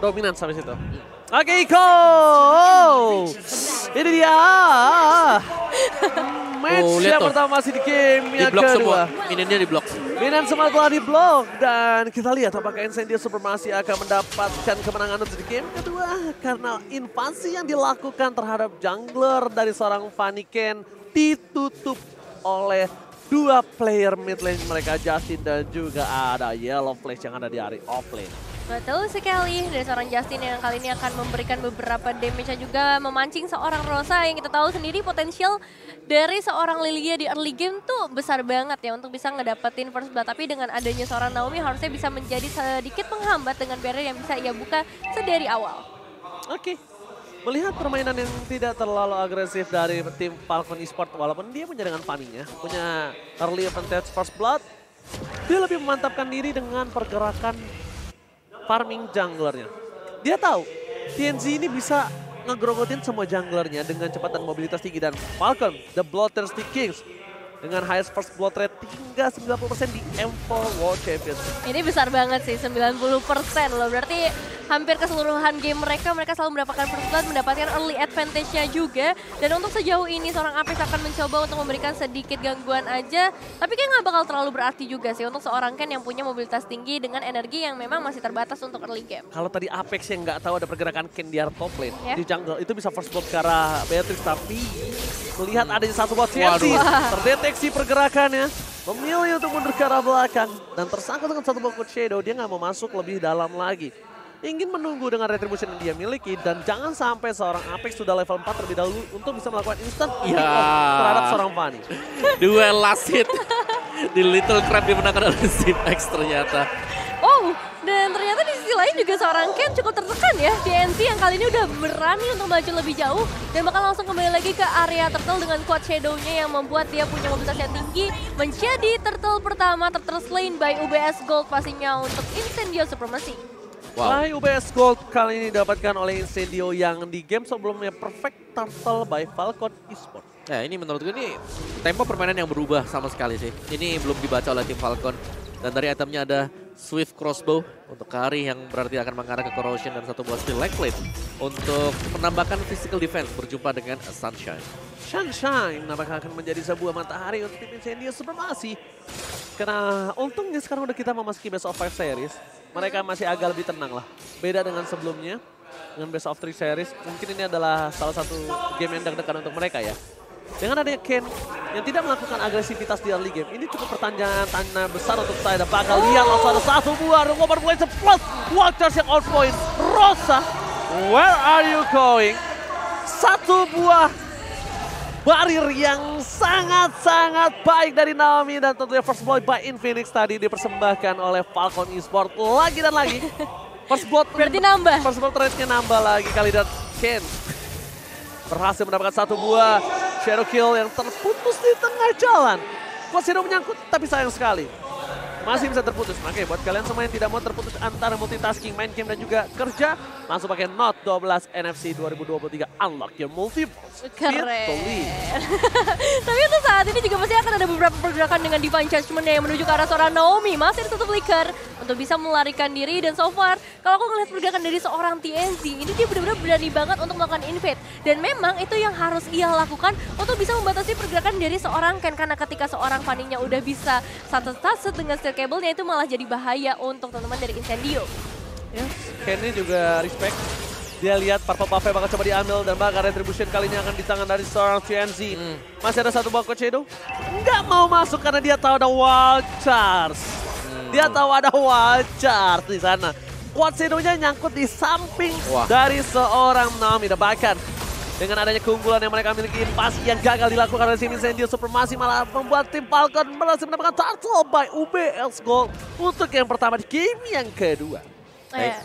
dominan sampai situ. Oke, Iko! Ini dia! Match yang pertama masih di game yang kedua. Minionnya di blok. Minion semua telah di blok. Dan kita lihat apakah Incendio Supremacy akan mendapatkan kemenangan untuk di game kedua. Karena invasi yang dilakukan terhadap jungler dari seorang Vaniken ditutup oleh dua player mid lane mereka, Justin dan juga ada Yellow Flash yang ada di area offlane. Betul sekali, dari seorang Justin yang kali ini akan memberikan beberapa damage juga memancing seorang Rosa yang kita tahu sendiri potensial dari seorang Lilia di early game tuh besar banget ya untuk bisa ngedapetin first blood. Tapi dengan adanya seorang Naomi harusnya bisa menjadi sedikit penghambat dengan barrier yang bisa ia buka sedari awal. Oke. Melihat permainan yang tidak terlalu agresif dari tim Falcon Esports, walaupun dia punya dengan Fanny-nya, punya early advantage first blood, dia lebih memantapkan diri dengan pergerakan farming junglernya. Dia tahu TNZ ini bisa ngegrogotin semua junglernya dengan cepat dan mobilitas tinggi, dan Falcon, the Bloodthirsty Kings, dengan highest first blood rate hingga 90% di M4 World Championship. Ini besar banget sih, 90% loh. Berarti hampir keseluruhan game mereka selalu mendapatkan first blood, mendapatkan early advantage-nya juga. Dan untuk sejauh ini seorang Apex akan mencoba untuk memberikan sedikit gangguan aja. Tapi kayak nggak bakal terlalu berarti juga sih untuk seorang Ken yang punya mobilitas tinggi dengan energi yang memang masih terbatas untuk early game. Kalau tadi Apex yang nggak tahu ada pergerakan Ken di area top lane, di jungle, itu bisa first blood ke arah Beatrix. Tapi melihat adanya satu bot CNC, terdeteksi pergerakannya, memilih untuk mundur ke arah belakang. Dan tersangkut dengan satu bot Shadow, dia nggak mau masuk lebih dalam lagi. Ingin menunggu dengan retribution yang dia miliki, dan jangan sampai seorang Apex sudah level 4 terlebih dahulu untuk bisa melakukan instant terhadap seorang Fanny. Duel last hit di Little Crab dimenangkan oleh Zipex ternyata. Oh, dan ternyata di sisi lain juga seorang Ken cukup tertekan ya. TNC yang kali ini udah berani untuk maju lebih jauh dan bakal langsung kembali lagi ke area turtle dengan quad shadow-nya yang membuat dia punya mobilitas yang tinggi. Menjadi turtle pertama terslain by UBS Gold pastinya untuk Incendio Supremacy. Wow. UBS Gold kali ini didapatkan oleh Incendio yang di game sebelumnya perfect turtle by Falcon Esports. Nah ini menurut gue ini tempo permainan yang berubah sama sekali sih. Ini belum dibaca oleh tim Falcon. Dan dari itemnya ada Swift Crossbow untuk Kari yang berarti akan mengarah ke Corrosion dan satu buah skill Leg Plate untuk menambahkan physical defense berjumpa dengan Sunshine. Sunshine nampaknya akan menjadi sebuah matahari untuk tim Incendio Supremacy. Karena untungnya sekarang udah kita memasuki Best of 5 series. Mereka masih agak lebih tenang lah. Beda dengan sebelumnya, dengan Best of 3 series. Mungkin ini adalah salah satu game yang deg-degan untuk mereka ya. Dengan adanya Ken yang tidak melakukan agresivitas di early game, ini cukup pertanyaan besar untuk saya. Dan bakal lihat langsung ada satu buah Robert Blaze plus Watchers yang on point. Rosa, where are you going? Satu buah barir yang sangat-sangat baik dari Naomi, dan tentunya first blood by Infinix tadi dipersembahkan oleh Falcon Esports lagi dan lagi. First blood berarti nambah. First blood rate-nya nambah lagi kali, dan Ken berhasil mendapatkan satu buah shadow kill yang terputus di tengah jalan. Quad Shadow menyangkut, tapi sayang sekali masih bisa terputus. Makanya buat kalian semua yang tidak mau terputus antara multitasking, main game dan juga kerja, langsung pakai Note 12 NFC 2023 Unlock Your Multiverse. Keren. Tapi untuk saat ini juga masih akan ada beberapa pergerakan dengan Divine Judgment yang menuju ke arah seorang Naomi. Masih ditutup flicker untuk bisa melarikan diri, dan so far kalau aku ngeliat pergerakan dari seorang TNZ, ini dia benar-benar berani banget untuk melakukan invade. Dan memang itu yang harus ia lakukan untuk bisa membatasi pergerakan dari seorang Ken, karena ketika seorang Fanny-nya udah bisa satu-satu dengan steel cable-nya, itu malah jadi bahaya untuk teman-teman dari Incendio. Yes, Ken-nya juga respect. Dia lihat Purple Buffet bakal coba diambil, dan bakal retribution kali ini akan di tangan dari seorang TNZ. Masih ada satu buah Quad Shadow. Nggak mau masuk karena dia tahu ada Wild Charge. Dia tahu ada Wild Charge di sana. Quad Shadow-nya nyangkut di samping dari seorang Naomi. Dan bahkan dengan adanya keunggulan yang mereka miliki, invasi yang gagal dilakukan oleh Incendio Supremacy malah membuat tim Falcon berhasil mendapatkan turtle by UBS Gold untuk yang pertama di game yang kedua.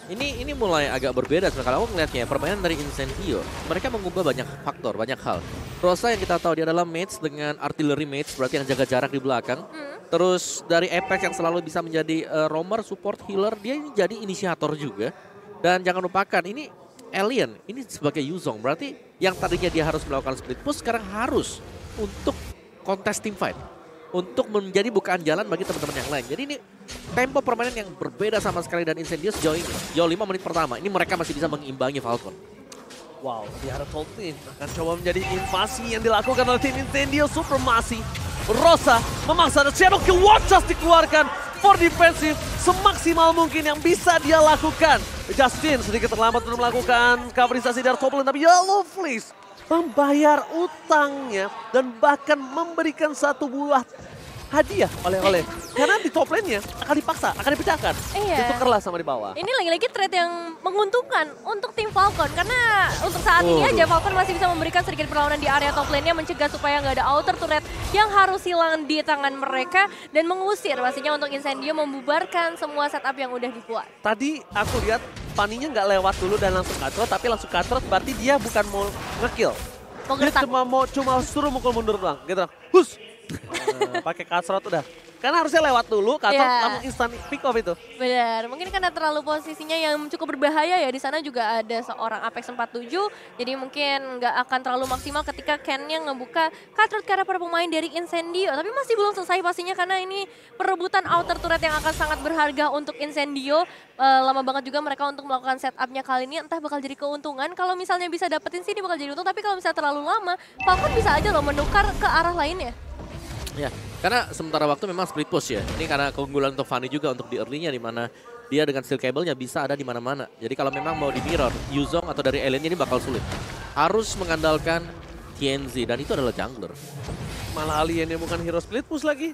Ini mulai agak berbeda kalau aku ngeliatnya permainan dari Incendio. Mereka mengubah banyak faktor, banyak hal. Rosa yang kita tahu dia adalah mage dengan artillery mage, berarti yang jaga jarak di belakang. Terus dari Apex yang selalu bisa menjadi roamer, support, healer, dia ini jadi inisiator juga. Dan jangan lupakan ini Alien, ini sebagai Yuzong, berarti yang tadinya dia harus melakukan split push sekarang harus untuk kontes team fight. untuk menjadi bukaan jalan bagi teman-teman yang lain. Jadi ini tempo permainan yang berbeda sama sekali dan Incendio sejauh ini. Sejauh 5 menit pertama, ini mereka masih bisa mengimbangi Falcon. Wow, di arah top lane akan coba menjadi invasi yang dilakukan oleh tim Incendio Supremacy. Rosa memaksa ada Shadow Kill Watch dikeluarkan for defensive semaksimal mungkin yang bisa dia lakukan. Justin sedikit terlambat untuk melakukan coverisasi dari top lane, tapi Yellow Flash membayar utangnya dan bahkan memberikan satu buah hadiah oleh-oleh. Karena di top lane-nya akan dipaksa, akan dipecahkan. Iya. Ditukerlah sama di bawah. Ini lagi-lagi trade yang menguntungkan untuk tim Falcon. Karena untuk saat ini aja Falcon masih bisa memberikan sedikit perlawanan di area top lane-nya. Mencegah supaya nggak ada outer turret yang harus hilang di tangan mereka. Dan mengusir pastinya untuk Incendio membubarkan semua setup yang udah dibuat. Tadi aku lihat Fanny-nya nggak lewat dulu dan langsung cutthroat, tapi langsung cutthroat berarti dia bukan mau nge-kill. Dia cuma suruh mukul mundur doang. Gitu. Hus! Pakai cutthroat udah. Karena harusnya lewat dulu, cutthroat langsung instant pick off itu. Benar, mungkin karena terlalu posisinya yang cukup berbahaya ya. Di sana juga ada seorang Apex 47, jadi mungkin nggak akan terlalu maksimal ketika Ken-nya ngebuka cutthroat ke arah para pemain dari Incendio. Tapi masih belum selesai pastinya karena ini perebutan outer turret yang akan sangat berharga untuk Incendio. Lama banget juga mereka untuk melakukan setup-nya kali ini, entah bakal jadi keuntungan. Kalau misalnya bisa dapetin sih, dia bakal jadi untung. Tapi kalau misalnya terlalu lama, Falcon bisa aja loh menukar ke arah lainnya. Ya, karena sementara waktu memang split push ya. Ini karena keunggulan untuk Fanny juga untuk di early-nya di mana dia dengan steel cable-nya bisa ada di mana-mana. Jadi kalau memang mau di mirror, Yuzong atau dari Alien ini bakal sulit. Harus mengandalkan TNZ dan itu adalah jungler. Malah Aliennya bukan hero split push lagi.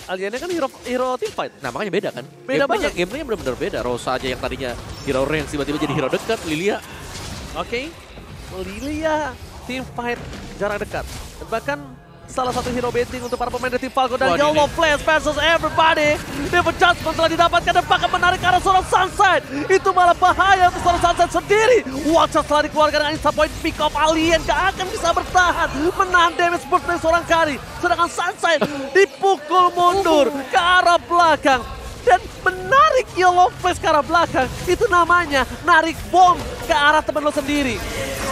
Aliennya kan hero team fight. Nah makanya beda kan. Beda banget. Gameplaynya benar-benar beda. Rosa aja yang tadinya hero range tiba-tiba jadi hero dekat. Lilia. Oke. Lilia team fight jarak dekat. Bahkan salah satu hero baiting untuk para pemain dari tim Falcon dan Yellow Flash versus everybody. Devon Judgment telah didapatkan dan bahkan menarik ke arah seorang Sunset. Itu malah bahaya untuk seorang Sunset sendiri. Watcha setelah dikeluarkan dengan instant point pick up, Alien gak akan bisa bertahan. Menahan damage burst dari seorang Kari. Sedangkan Sunset dipukul mundur ke arah belakang. Dan menarik Yellow Flash ke arah belakang. Itu namanya narik bom ke arah teman lo sendiri.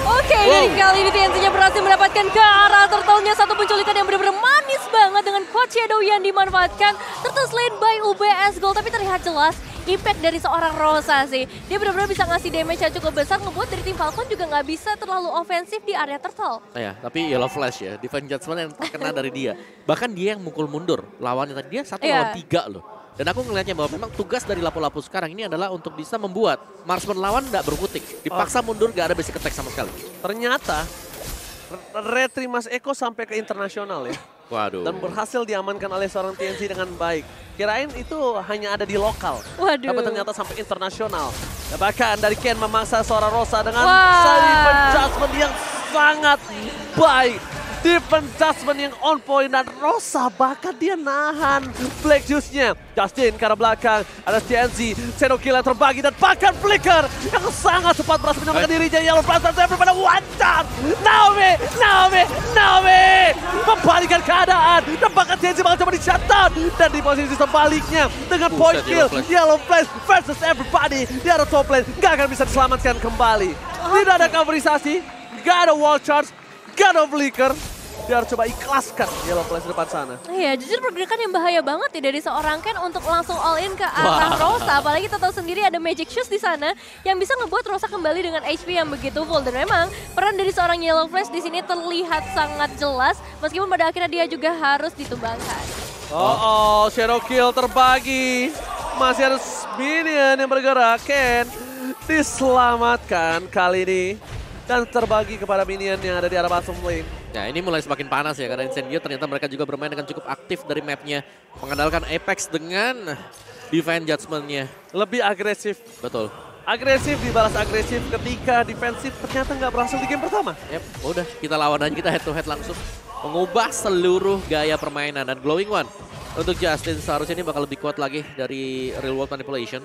Oke, dari kali ini TNC-nya berhasil mendapatkan ke arah turtle-nya satu penculikan yang benar-benar manis banget dengan quad shadow yang dimanfaatkan. Turtle slain by UBS Gold, tapi terlihat jelas impact dari seorang Rosa sih. Dia benar-benar bisa ngasih damage yang cukup besar, ngebuat dari tim Falcon juga nggak bisa terlalu ofensif di area turtle. Ya, tapi Yellow Flash ya, Divine Judgment yang terkena dari dia. Bahkan dia yang mukul mundur lawannya tadi, dia 1 lawan 3 loh. Dan aku ngelihatnya bahwa memang tugas dari Lapu-Lapu sekarang ini adalah untuk bisa membuat marksman lawan tidak berkutik. Dipaksa mundur, gak ada basic attack sama sekali. Ternyata retri Mas Eko sampai ke internasional ya. Waduh. Dan berhasil diamankan oleh seorang TNC dengan baik. Kirain itu hanya ada di lokal. Waduh. Tapi ternyata sampai internasional. Dan bahkan dari Ken memaksa seorang Rosa dengan adjustment yang sangat baik. Defense Judgment yang on point dan Rosa bahkan dia nahan Black Juice-nya. Justin ke arah belakang, ada TNC, Shadow Kill yang terbagi dan bahkan Flicker yang sangat cepat berhasil menyelamatkan dirinya. Yellow Flash dan pada one shot. Naomi membalikan keadaan dan bahkan TNC bakal coba di shutdown dan di posisi sebaliknya dengan point kill. Yellow Flash versus everybody di arah top lane gak akan bisa diselamatkan kembali. Tidak ada coverisasi, gak ada wall charge, gak ada flicker. Dia harus coba ikhlaskan Yellow Flash depan sana. Iya, jujur pergerakan yang bahaya banget ya dari seorang Ken untuk langsung all in ke arah Rosa. Apalagi kita tahu sendiri ada Magic Shoes di sana yang bisa ngebuat Rosa kembali dengan HP yang begitu full. Dan memang peran dari seorang Yellow Flash di sini terlihat sangat jelas meskipun pada akhirnya dia juga harus ditumbangkan. Shadow Kill terbagi. Masih ada minion yang bergerak. Ken diselamatkan kali ini. Dan terbagi kepada minion yang ada di arah bottom lane. Ya ini mulai semakin panas ya karena Incendio ternyata mereka juga bermain dengan cukup aktif dari mapnya. Mengandalkan Apex dengan Divine Judgment-nya. Lebih agresif. Betul. Agresif dibalas agresif ketika defensif ternyata nggak berhasil di game pertama. Yep, udah kita lawan aja, kita head to head langsung. Mengubah seluruh gaya permainan dan Glowing One. Untuk Justin seharusnya ini bakal lebih kuat lagi dari Real World Manipulation.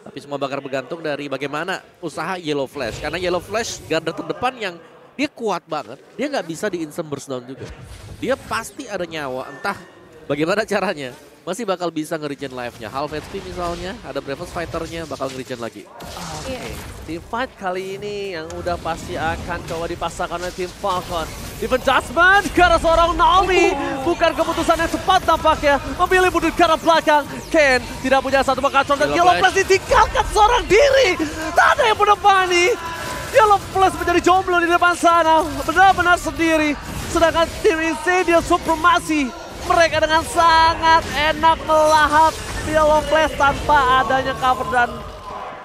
Tapi semua bakal bergantung dari bagaimana usaha Yellow Flash. Karena Yellow Flash garda terdepan yang dia kuat banget. Dia nggak bisa di instant burst down juga. Dia pasti ada nyawa, entah bagaimana caranya. masih bakal bisa nge-regen life-nya. Half HP misalnya, ada Bravos Fighter-nya bakal nge-regen lagi. Iya. Team fight kali ini yang udah pasti akan coba dipasangkan oleh tim Falcon. Defense Judgment ke arah seorang Naomi. Bukan keputusan yang tepat tampaknya. Memilih mundur ke arah belakang. Ken tidak punya satu bakal dan Yellow Flash ditinggalkan seorang diri. Tak ada yang menemani. Yellow Flash menjadi jomblo di depan sana. Benar-benar sendiri. Sedangkan tim Incendio Supremacy, mereka dengan sangat enak melahap Yellow Flash tanpa adanya cover dan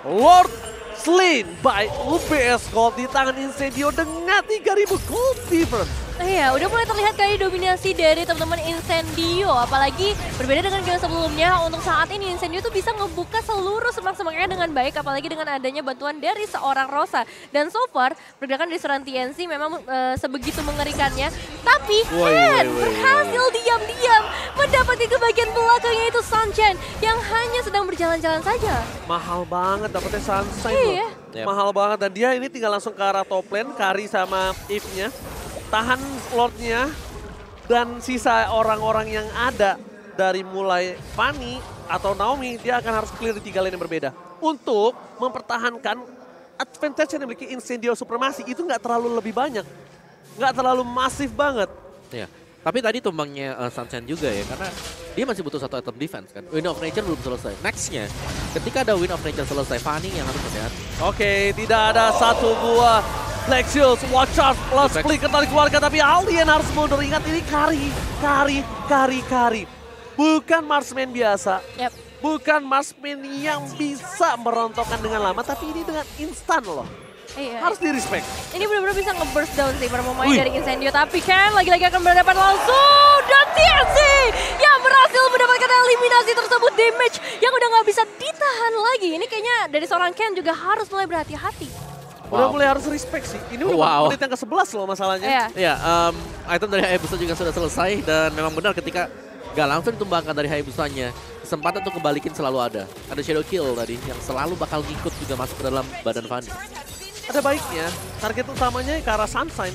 Lord slain by UBS Gold di tangan Incendio dengan 3000 gold difference. Iya, udah mulai terlihat kali dominasi dari teman-teman Incendio. Apalagi berbeda dengan game sebelumnya, untuk saat ini Incendio tuh bisa ngebuka seluruh semak-semaknya dengan baik. Apalagi dengan adanya bantuan dari seorang Rosa. Dan so far, pergerakan dari seorang TNC memang sebegitu mengerikannya. Tapi Ken berhasil diam-diam mendapatkan ke bagian belakangnya itu Sunshine yang hanya sedang berjalan-jalan saja. Mahal banget dapetnya Sunshine. Iya. Yep. Mahal banget dan dia ini tinggal langsung ke arah top lane, Kari sama Eve-nya. Tahan Lordnya dan sisa orang-orang yang ada dari mulai Fanny atau Naomi, dia akan harus clear di 3 lane yang berbeda. Untuk mempertahankan advantage yang dimiliki Incendio Supremacy itu nggak terlalu lebih banyak. Nggak terlalu masif banget. Ya. Tapi tadi tumbangnya Sunshine juga ya, karena dia masih butuh satu item defense kan. Wind of Nature belum selesai. Nextnya, ketika ada Wind of Nature selesai, Fanny yang harus hati-hati. Oke, tidak ada satu buah Black Shields, watch out, plus flicker dari keluarga, tapi Alien harus mundur. Ingat ini Kari. Bukan marksman biasa. Yep. Bukan marksman yang bisa merontokkan dengan lama, tapi ini dengan instan loh. Iya. Harus di respect. Ini benar-benar bisa nge-burst down sih para pemain dari Incendio. Tapi Ken lagi-lagi akan berhadapan langsung. Dan TNC yang berhasil mendapatkan eliminasi tersebut. Damage yang udah nggak bisa ditahan lagi. Ini kayaknya dari seorang Ken juga harus mulai berhati-hati. Udah mulai harus respect sih. Ini udah menit yang ke-11 loh masalahnya. Iya. Ya, item dari Hayabusa juga sudah selesai dan memang benar ketika gak langsung ditumbangkan dari Hayabusanya, kesempatan untuk kembalikin selalu ada. Ada Shadow Kill tadi yang selalu bakal ngikut juga masuk ke dalam badan Fanny. Ada baiknya, target utamanya ke arah Sunshine.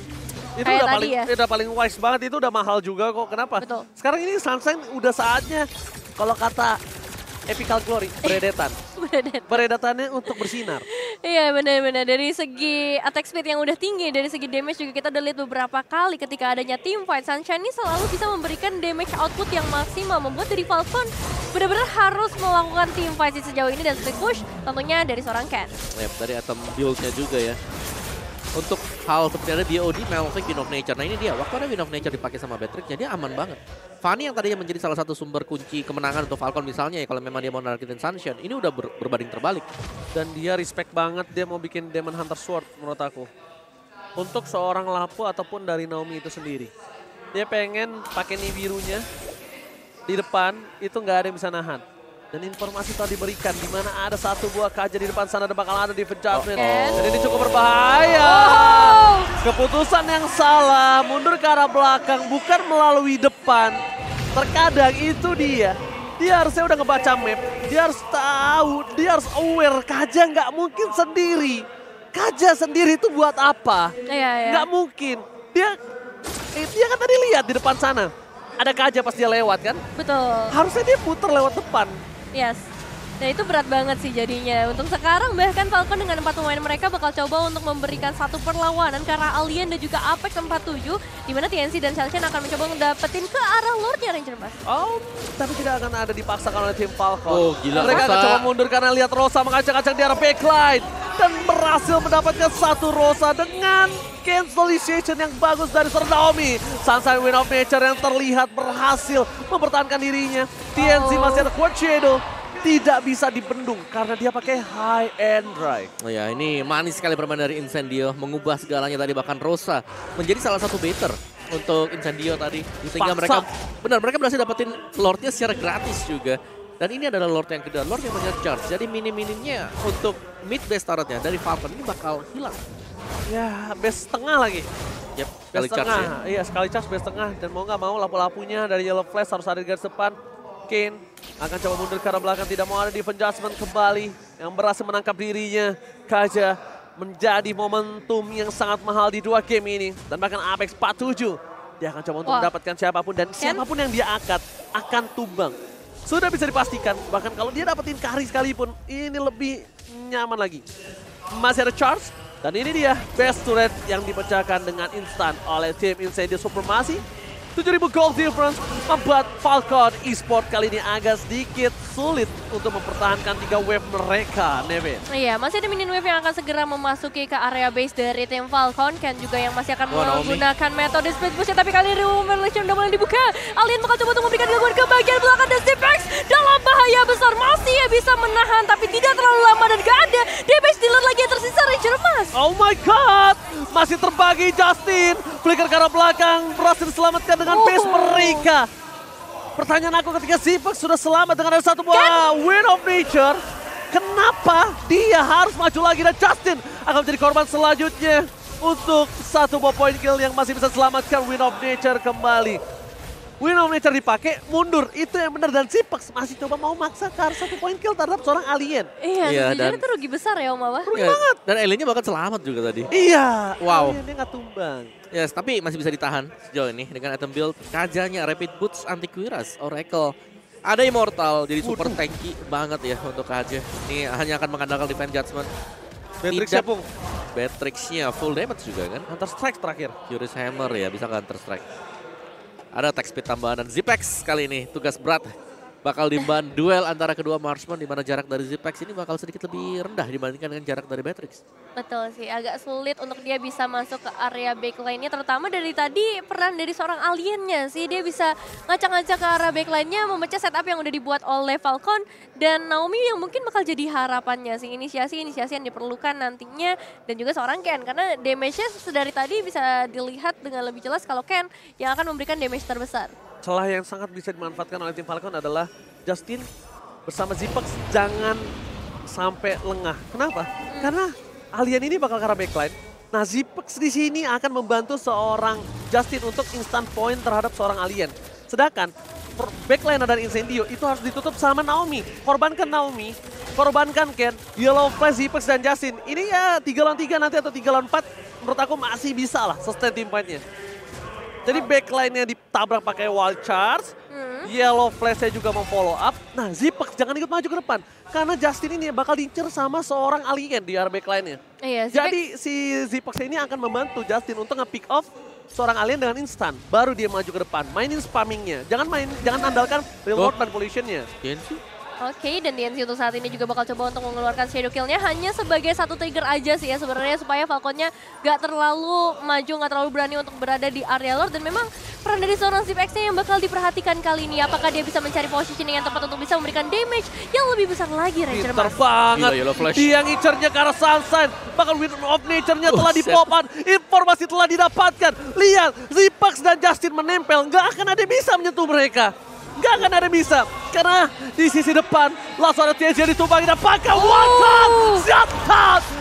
Itu Kayak udah tadi udah paling wise banget, itu udah mahal juga kok. Kenapa? Betul. Sekarang ini Sunshine udah saatnya, kalau kata Epical Glory, beredatannya untuk bersinar. Iya benar-benar, dari segi attack speed yang udah tinggi, dari segi damage juga kita udah lihat beberapa kali ketika adanya team fight. Sunshine ini selalu bisa memberikan damage output yang maksimal, membuat dari Falcon benar-benar harus melakukan team fight sejauh ini dan split push tentunya dari seorang Ken. Yep, dari item build-nya juga ya. Untuk hal seperti ada BOD, Malphite, Wind of Nature. Nah ini dia, waktu ada Wind of Nature dipakai sama Beatrix, dia aman banget. Fanny yang tadinya menjadi salah satu sumber kunci kemenangan untuk Falcon misalnya ya, kalau memang dia mau nargetin Sunshine, ini udah berbanding terbalik. Dan dia respect banget, dia mau bikin Demon Hunter Sword menurut aku. Untuk seorang Lapu ataupun dari Naomi itu sendiri. Dia pengen pakai Nibirunya di depan, itu nggak ada yang bisa nahan. Dan informasi telah diberikan di mana ada satu buah kaja di depan sana dan bakal ada Defense Judgment. Dan ini cukup berbahaya. Keputusan yang salah, mundur ke arah belakang bukan melalui depan. Terkadang itu dia harusnya udah ngebaca map, dia harus tahu, dia harus aware kaja nggak mungkin sendiri. Kaja sendiri itu buat apa? Nggak mungkin. Dia kan tadi lihat di depan sana. Ada kaja pas dia lewat kan? Betul. Harusnya dia putar lewat depan. Yes. Nah itu berat banget sih jadinya. Untuk sekarang bahkan Falcon dengan 4 pemain mereka bakal coba untuk memberikan satu perlawanan ke arah Alien dan juga Apex 47. Dimana TNC dan Sunshine akan mencoba ngedapetin ke arah Lordnya Ranger Mas. Oh, tapi tidak akan ada dipaksakan oleh tim Falcon. Oh gila. Mereka akan coba mundur karena lihat Rosa mengacak-acak di arah backline. Dan berhasil mendapatkan satu Rosa dengan cancelization yang bagus dari seorang Naomi. Sunshine Wind of Nature yang terlihat berhasil mempertahankan dirinya. TNC masih ada Quad Shadow. Tidak bisa dibendung karena dia pakai high and dry. Oh ya, ini manis sekali permain dari Incendio, mengubah segalanya tadi, bahkan Rosa menjadi salah satu better untuk Incendio tadi. Sehingga mereka mereka berhasil dapetin Lordnya secara gratis juga. Dan ini adalah Lord yang kedua, Lord yang charge. Jadi minim-minimnya untuk mid base turretnya dari Falcon ini bakal hilang. Ya, base tengah lagi. Yep, Base sekali charge tengah, ya. iya sekali charge base tengah. Dan mau nggak mau lapu-lapunya dari Yellow Flash harus ada di garis depan. Kane akan coba mundur ke arah belakang, tidak mau ada Defense Judgment kembali yang berhasil menangkap dirinya. Kaja menjadi momentum yang sangat mahal di 2 game ini. Dan bahkan Apex 47, dia akan coba untuk mendapatkan siapapun dan siapapun yang dia angkat akan tumbang. sudah bisa dipastikan. Bahkan kalau dia dapetin carry sekalipun, ini lebih nyaman lagi. Masih ada charge. Dan ini dia best turret yang dipecahkan dengan instan oleh tim Incendio Supremacy. 7.000 gold difference membuat Falcon Esport kali ini agak sedikit sulit untuk mempertahankan 3 wave mereka, Nevin. Iya, masih ada minion wave yang akan segera memasuki ke area base dari tim Falcon. Ken juga yang masih akan menggunakan metode split push, tapi kali ini Revelation udah mulai dibuka. Alien bakal coba untuk memberikan gangguan ke bagian belakang dan Zipex dalam bahaya besar. Masih bisa menahan, tapi tidak terlalu lama dan gak ada damage dealer lagi yang tersisa, Ranger Mas. Oh my god, masih terbagi Justin. Flicker ke arah belakang, berhasil diselamatkan dengan base mereka. Pertanyaan aku ketika Zipex sudah selamat dengan ada satu buah Wind of Nature, kenapa dia harus maju lagi dan Justin akan menjadi korban selanjutnya untuk satu buah point kill yang masih bisa selamatkan Wind of Nature kembali. Wind of Nature dipakai, mundur, itu yang benar dan Zipex masih coba mau maksa ke arah satu point kill terhadap seorang alien. Iya, sejujurnya itu rugi besar ya Om Awa. Rugi banget. Dan aliennya bahkan selamat juga tadi. Iya, wow. Aliennya nggak tumbang. Yes, tapi masih bisa ditahan sejauh ini dengan item build Kajanya, Rapid Boots, Anti Cuirass, Oracle. Ada Immortal, jadi super tanky banget ya untuk Kaja. Ini hanya akan mengandalkan Divine Judgment. Matrix-nya Pung. Matrix-nya full damage juga kan. Counter Strike terakhir. Furious Hammer ya, bisa Counter Strike. Ada attack speed tambahan dan Zipex kali ini tugas berat. Bakal dimban duel antara kedua marksman di mana jarak dari Zipex ini bakal sedikit lebih rendah dibandingkan dengan jarak dari Matrix. Betul sih, agak sulit untuk dia bisa masuk ke area backline-nya, terutama dari tadi peran dari seorang aliennya sih. Dia bisa ngacak-ngacak ke arah backline-nya, memecah setup yang udah dibuat oleh Falcon dan Naomi yang mungkin bakal jadi harapannya sih. Inisiasi yang diperlukan nantinya dan juga seorang Ken, karena damage-nya dari tadi bisa dilihat dengan lebih jelas kalau Ken yang akan memberikan damage terbesar. Celah yang sangat bisa dimanfaatkan oleh tim Falcon adalah Justin bersama Zipex jangan sampai lengah. Kenapa? Karena alien ini bakal ke arah backline. Nah, Zipex di sini akan membantu seorang Justin untuk instant point terhadap seorang alien. Sedangkan backline dari Incendio itu harus ditutup sama Naomi. Korbankan Naomi, korbankan Ken, Yellow Flash, Zipex dan Justin. Ini ya 3 lawan 3 nanti atau 3 lawan 4 menurut aku masih bisa lah sustain team point-nya. Jadi backline-nya ditabrak pakai wild charge, Yellow Flash-nya juga mau follow up. Nah, Zipex jangan ikut maju ke depan. Karena Justin ini bakal diincer sama seorang alien di area backline-nya. Iya, jadi si Zipex ini akan membantu Justin untuk nge-pick off seorang alien dengan instan. Baru dia maju ke depan, mainin spamming-nya. Jangan andalkan real world manipulation-nya. Oke, dan DNC untuk saat ini juga bakal coba untuk mengeluarkan shadow kill-nya hanya sebagai satu trigger aja sih ya sebenarnya supaya Falconnya gak terlalu maju, gak terlalu berani untuk berada di area lord. Dan memang peran dari seorang Zipex-nya yang bakal diperhatikan kali ini. Apakah dia bisa mencari positioning yang tepat untuk bisa memberikan damage yang lebih besar lagi, Ranger Pinter Mas? banget, Flash. dia ngincernya ke arah Sunshine. Bahkan Wind of Nature-nya telah dipopan, informasi telah didapatkan. Lihat, Zipex dan Justin menempel, gak akan ada yang bisa menyentuh mereka. Gak akan ada bisa, karena di sisi depan langsung ada TJ ditumpangi dan pakai one shot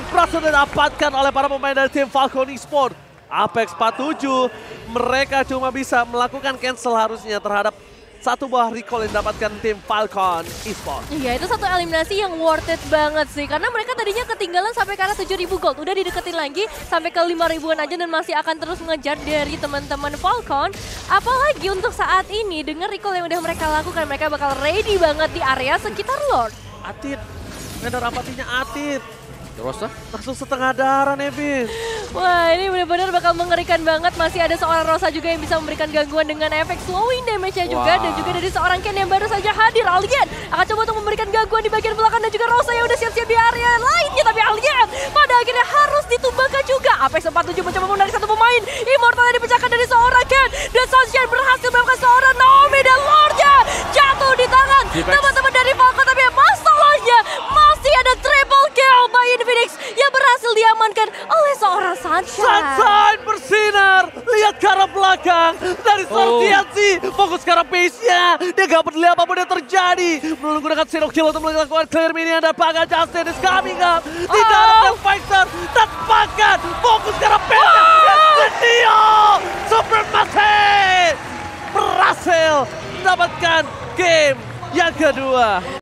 berhasil didapatkan oleh para pemain dari tim Falcon Esport. Apex 47, mereka cuma bisa melakukan cancel harusnya terhadap satu buah recall yang didapatkan tim Falcon Esport. Iya, itu satu eliminasi yang worth it banget sih. Karena mereka tadinya ketinggalan sampai ke arah 7.000 gold. Udah dideketin lagi sampai ke 5.000-an aja dan masih akan terus mengejar dari teman-teman Falcon. Apalagi untuk saat ini dengan recall yang udah mereka lakukan, mereka bakal ready banget di area sekitar Lord. Atit, radar apatinya Atit. Rosa? Langsung setengah darah, Nevin. Wah, ini benar-benar bakal mengerikan banget. Masih ada seorang Rosa juga yang bisa memberikan gangguan dengan efek slowing damage-nya juga. Dan juga dari seorang Ken yang baru saja hadir. Alien akan coba untuk memberikan gangguan di bagian belakang. Dan juga Rosa yang udah siap-siap di area lainnya. Tapi Alien pada akhirnya harus ditumbangkan juga. Apex 47 mencoba menarik satu pemain. Immortal yang dipecahkan dari seorang Ken. Dan Sunshine berhasil melakukan seorang Naomi. Dan Lordnya jatuh di tangan teman-teman dari Falcon. Tapi masalahnya masih ada triple kill by Infinix yang berhasil diamankan oleh seorang Sunshine. Sunshine bersinar, lihat ke arah belakang dari Sortiansi, fokus ke arah base-nya. Dia gak peduli apapun yang terjadi. Menggunakan Shadow Kill untuk melakukan clear minion dan Paga Justin is coming up. Tidak ada fighter dan Paga fokus ke arah base-nya. Incendio Supremacy berhasil mendapatkan game yang kedua.